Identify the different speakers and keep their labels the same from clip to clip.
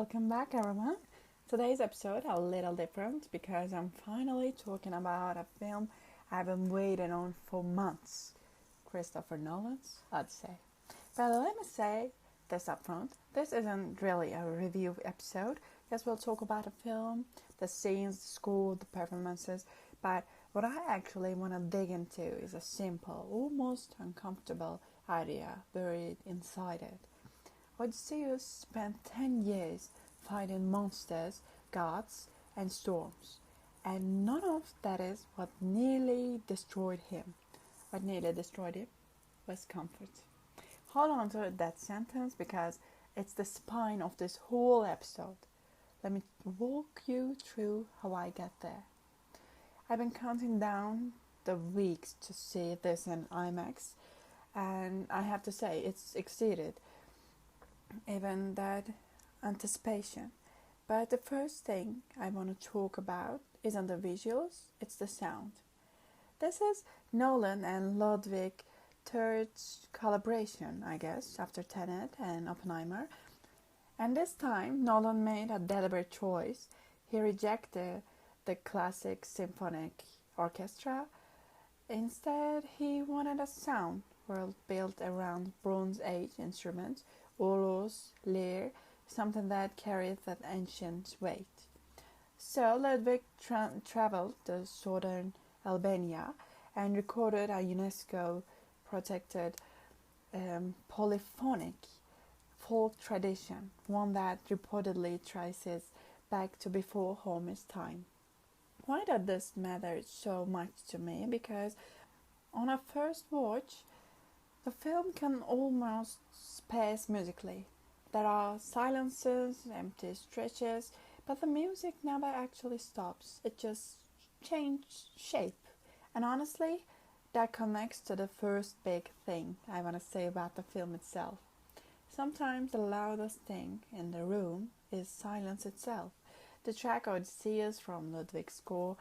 Speaker 1: welcome back everyone. Today's episode a little different because I'm finally talking about a film I've been waiting on for months. Christopher Nolan's Odyssey. But let me say this up front. This isn't really a review episode. Yes, we'll talk about the film, the scenes, the score, the performances, but what I actually want to dig into is a simple, almost uncomfortable idea buried inside it. Odysseus spent 10 years fighting monsters, gods, and storms, and none of that is what nearly destroyed him. What nearly destroyed him was comfort. Hold on to that sentence because it's the spine of this whole episode. Let me walk you through how I get there. I've been counting down the weeks to see this in IMAX, and I have to say it's exceeded even that anticipation. But the first thing I want to talk about isn't the visuals, it's the sound. This is Nolan and Ludwig third collaboration, I guess, after Tenet and Oppenheimer. And this time, Nolan made a deliberate choice. He rejected the classic symphonic orchestra. Instead, he wanted a sound world built around Bronze Age instruments, oros, lyre, something that carried that ancient weight. So Ludwig traveled to southern Albania and recorded a UNESCO-protected polyphonic folk tradition, one that reportedly traces back to before Homer's time. Why does this matter so much to me? Because on a first watch, the film can almost space musically. There are silences, empty stretches, but the music never actually stops. It just changes shape. And honestly, that connects to the first big thing I want to say about the film itself. Sometimes the loudest thing in the room is silence itself. The track Odysseus from Ludwig's score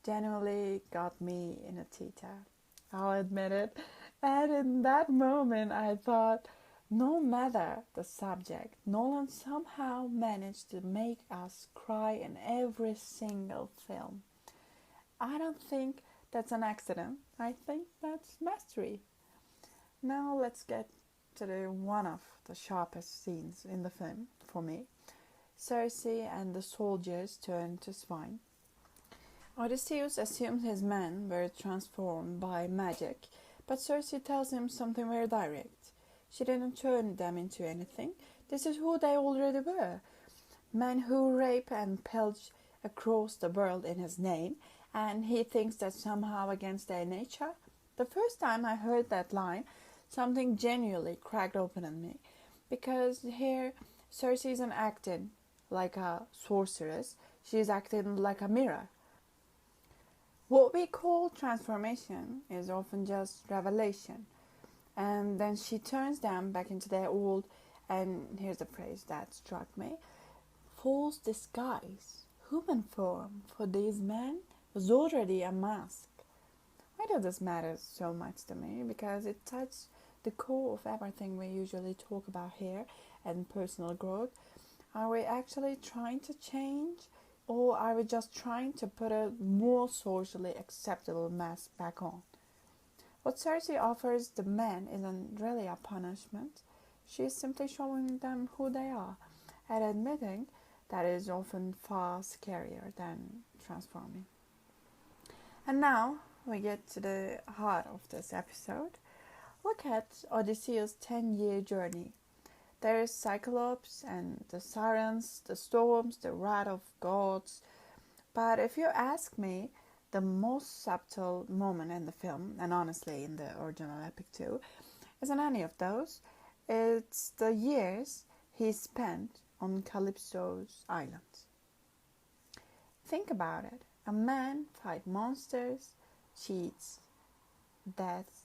Speaker 1: genuinely got me in a teeter. I'll admit it. And in that moment, I thought, no matter the subject, Nolan somehow managed to make us cry in every single film. I don't think that's an accident. I think that's mastery. Now let's get to one of the sharpest scenes in the film for me. Circe and the soldiers turn to swine. Odysseus assumes his men were transformed by magic, but Circe tells him something very direct. She didn't turn them into anything. This is who they already were. Men who rape and pillage across the world in his name, and he thinks that's somehow against their nature. The first time I heard that line, something genuinely cracked open in me. Because here, Circe isn't acting like a sorceress. She's acting like a mirror. What we call transformation is often just revelation. And then she turns them back into their old, and here's the phrase that struck me, false disguise. Human form for these men was already a mask. Why does this matter so much to me? Because it touches the core of everything we usually talk about here and personal growth. Are we actually trying to change? Or are we just trying to put a more socially acceptable mask back on? What Circe offers the men isn't really a punishment. She is simply showing them who they are and admitting that is often far scarier than transforming. And now we get to the heart of this episode. Look at Odysseus' 10-year journey. There is Cyclops and the sirens, the storms, the wrath of gods. But if you ask me, the most subtle moment in the film, and honestly in the original epic too, isn't any of those. It's the years he spent on Calypso's island. Think about it. A man fights monsters, cheats, death,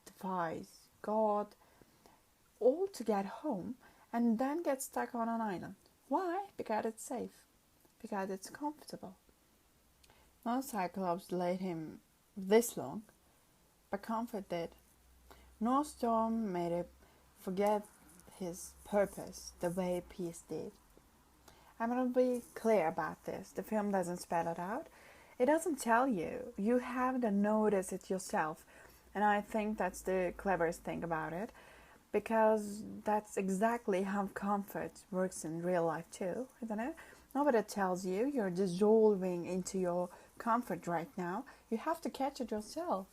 Speaker 1: defies God, all to get home, and then get stuck on an island. Why? Because it's safe. Because it's comfortable. No Cyclops delayed him this long, but comfort did. No storm made him forget his purpose the way peace did. I'm going to be clear about this. The film doesn't spell it out. It doesn't tell you. You have to notice it yourself. And I think that's the cleverest thing about it, because that's exactly how comfort works in real life too, isn't it? Nobody tells you you're dissolving into your comfort right now. You have to catch it yourself.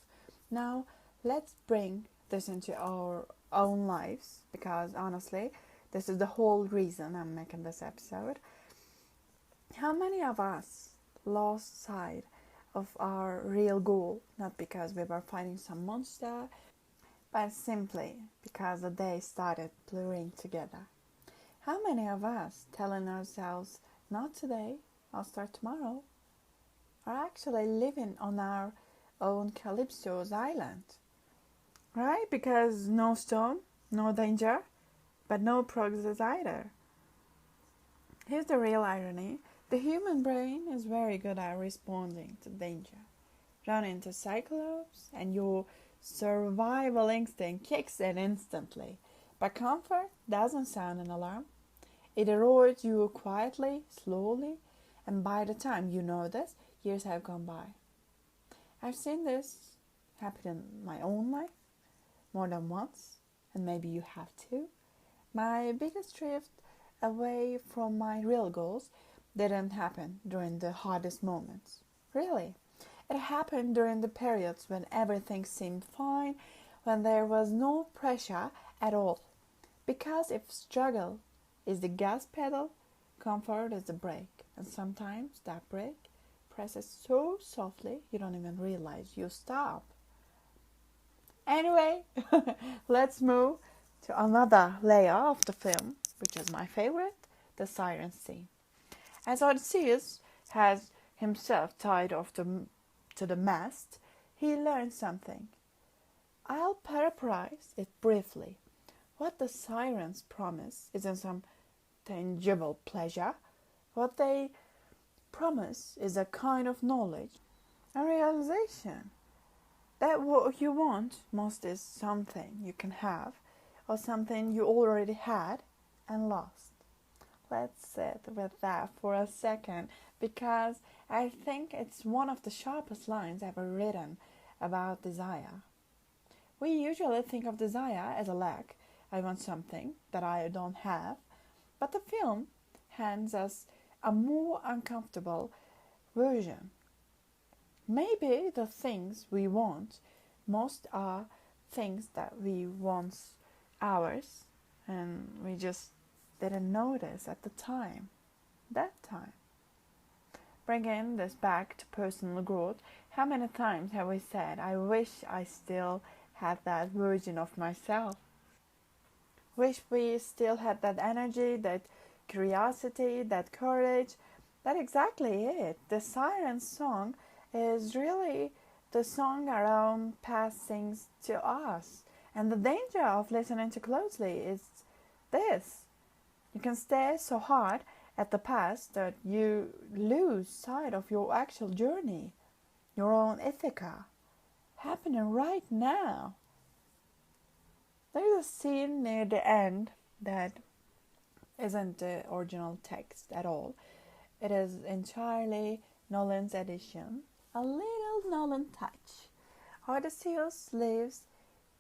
Speaker 1: Now, let's bring this into our own lives, because honestly, this is the whole reason I'm making this episode. How many of us lost sight of our real goal, not because we were fighting some monster, but simply because the day started blurring together? How many of us telling ourselves, not today, I'll start tomorrow, are actually living on our own Calypso's island? Right? Because no storm, no danger, but no progress either. Here's the real irony. The human brain is very good at responding to danger. Run into Cyclops and your survival instinct kicks in instantly. But comfort doesn't sound an alarm. It erodes you quietly, slowly, and by the time you notice, years have gone by. I've seen this happen in my own life more than once, and maybe you have too. My biggest drift away from my real goals didn't happen during the hardest moments. Really. It happened during the periods when everything seemed fine, when there was no pressure at all. Because if struggle is the gas pedal, comfort is the brake. And sometimes that brake presses so softly you don't even realize you stop. Anyway, let's move to another layer of the film, which is my favorite, the siren scene. As Odysseus has himself tied off to the mast, he learns something. I'll paraphrase it briefly. What the sirens promise isn't some tangible pleasure. What they promise is a kind of knowledge, a realization that what you want most is something you can have, or something you already had and lost. Let's sit with that for a second, because I think it's one of the sharpest lines ever written about desire. We usually think of desire as a lack. I want something that I don't have. But the film hands us a more uncomfortable version. Maybe the things we want most are things that we once ours, and we just didn't notice at the time. That time. Bringing this back to personal growth, how many times have we said, I wish I still had that version of myself? Wish we still had that energy, that curiosity, that courage. That's exactly it. The siren song is really the song around past things to us. And the danger of listening too closely is this. You can stare so hard at the past that you lose sight of your actual journey, your own Ithaca, happening right now. There's a scene near the end that isn't the original text at all. It is entirely Nolan's edition, a little Nolan touch. Odysseus leaves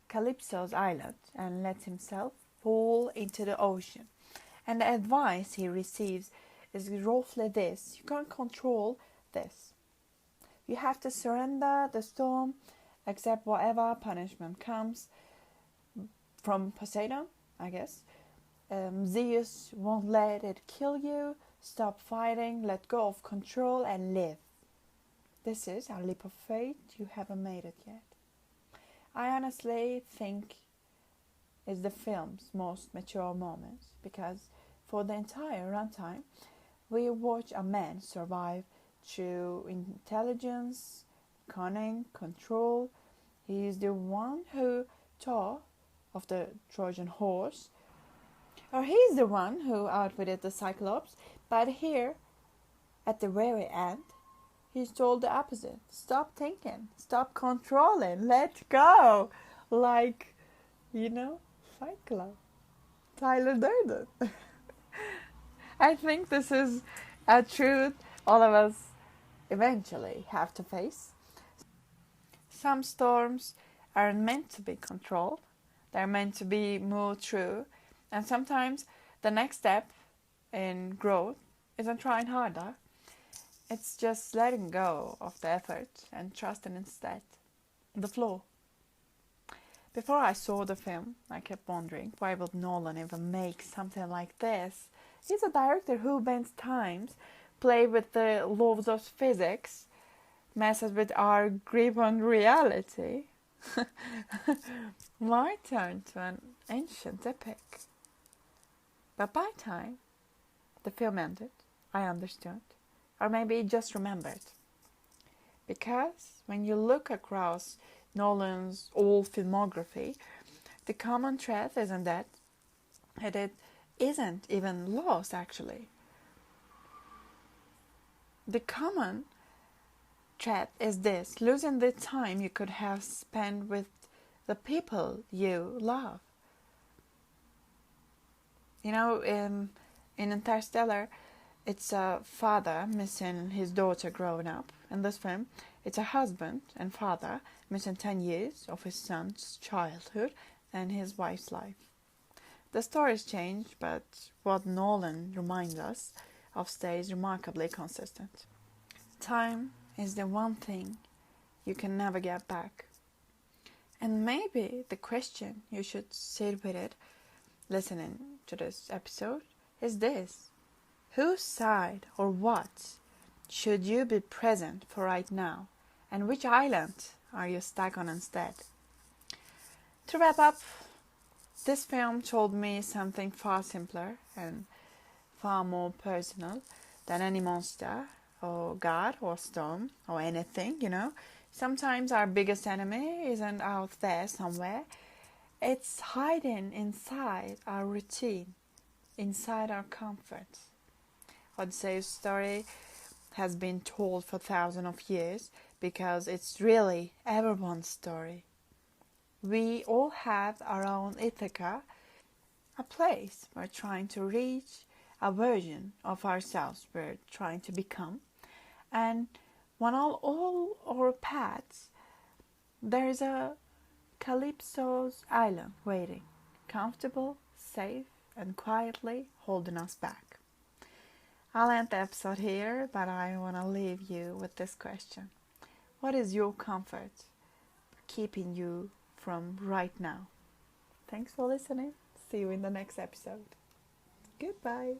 Speaker 1: Calypso's island and lets himself fall into the ocean. And the advice he receives is roughly this: you can't control this. You have to surrender the storm, accept whatever punishment comes from Poseidon, I guess. Zeus won't let it kill you. Stop fighting, let go of control, and live. This is a leap of faith. You haven't made it yet. I honestly think it's the film's most mature moments, because for the entire runtime, we watch a man survive through intelligence, cunning, control. He is the one who taught of the Trojan horse, or he's the one who outwitted the Cyclops. But here, at the very end, he's told the opposite. Stop thinking, stop controlling, let go. Like, Cyclops, Tyler Durden. I think this is a truth all of us eventually have to face. Some storms aren't meant to be controlled, they're meant to be moved through, and sometimes the next step in growth isn't trying harder, it's just letting go of the effort and trusting instead the flow. Before I saw the film, I kept wondering, why would Nolan even make something like this? He's a director who bends times, play with the laws of physics, messes with our grip on reality. Why turn to an ancient epic? But by the time the film ended, I understood, or maybe just remembered. Because when you look across Nolan's whole filmography, the common thread isn't that, and it isn't even lost actually. The common thread is this: losing the time you could have spent with the people you love. You know, in Interstellar, it's a father missing his daughter growing up. In this film, it's a husband and father missing 10 years of his son's childhood and his wife's life. The stories change, but what Nolan reminds us of stays remarkably consistent. Time is the one thing you can never get back. And maybe the question you should sit with it, listening to this episode, is this: whose side or what should you be present for right now? And which island are you stuck on instead? To wrap up, this film told me something far simpler and far more personal than any monster or god or storm or anything, you know. Sometimes our biggest enemy isn't out there somewhere. It's hiding inside our routine, inside our comfort. Odysseus' story has been told for thousands of years because it's really everyone's story. We all have our own Ithaca, a place we're trying to reach, a version of ourselves we're trying to become. And on all our paths, there's a Calypso's island waiting, comfortable, safe, and quietly holding us back. I'll end the episode here, but I want to leave you with this question. What is your comfort keeping you from right now? Thanks for listening. See you in the next episode. Goodbye.